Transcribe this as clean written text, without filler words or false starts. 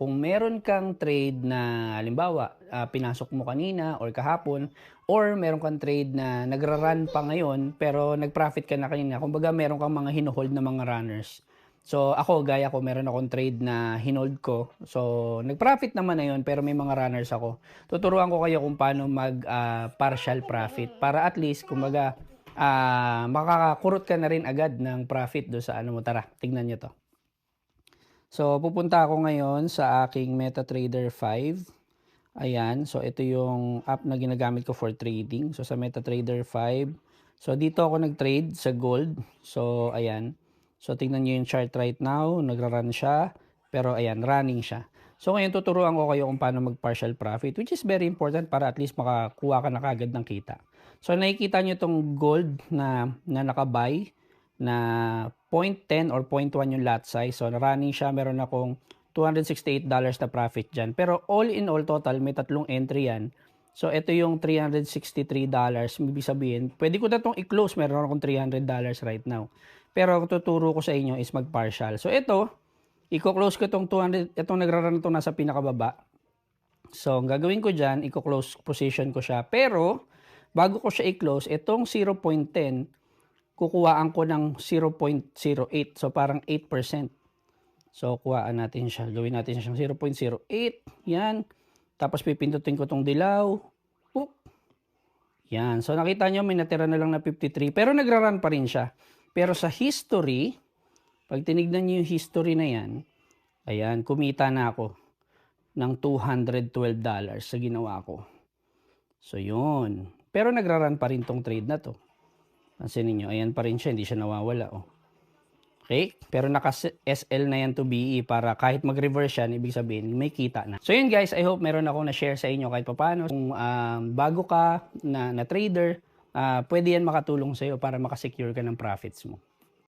kung meron kang trade na halimbawa, pinasok mo kanina or kahapon or meron kang trade na nagra-run pa ngayon pero nag-profit ka na kanina, kumbaga meron kang mga hino-hold na mga runners. So ako, gaya ko, meron akong trade na hinold ko. So nag-profit naman na yun pero may mga runners ako. Tuturuan ko kayo kung paano mag partial profit para at least kumbaga makakakurot ka na rin agad ng profit do sa ano mo. Tara, tignan nyo to. So, pupunta ako ngayon sa aking MetaTrader 5. Ayan. So, ito yung app na ginagamit ko for trading. So, sa MetaTrader 5. So, dito ako nag-trade sa gold. So, ayan. So, tingnan nyo yung chart right now. Nagra-run siya. Pero, ayan, running siya. So, ngayon tuturuan ko kayo kung paano mag-partial profit, which is very important para at least makakuha ka na kagad ng kita. So, nakikita nyo itong gold na naka-buy na 0.10 or 0.1 yung lot size. So, running siya. Meron akong $268 na profit dyan. Pero all in all total, may tatlong entry yan. So, ito yung $363. Ibig sabihin, pwede ko na itong i-close. Meron akong $300 right now. Pero ang tuturo ko sa inyo is mag-partial. So, ito, i-close ko itong 200, itong nagra-run ito nasa pinakababa. So, ang gagawin ko dyan, i-close position ko siya. Pero, bago ko siya i-close, itong 0.10, kukuhaan ko ng 0.08. So, parang 8%. So, kuhaan natin siya. Gawin natin siyang 0.08. Yan. Tapos, pipindutin ko itong dilaw. Boop. Yan. So, nakita nyo, may natira na lang na 53. Pero, nagra-run pa rin siya. Pero, sa history, pag tinignan nyo yung history na yan, ayan, kumita na ako ng $212 sa ginawa ko. So, yun. Pero, nagra-run pa rin tong trade na to. Pansinin nyo, ayan pa rin siya, hindi siya nawawala. Oh. Okay? Pero naka-SL na yan to BE para kahit mag-reverse yan, ibig sabihin, may kita na. So yun guys, I hope meron ako na-share sa inyo kahit paano. Kung bago ka na trader, pwede yan makatulong sa'yo para makasecure ka ng profits mo.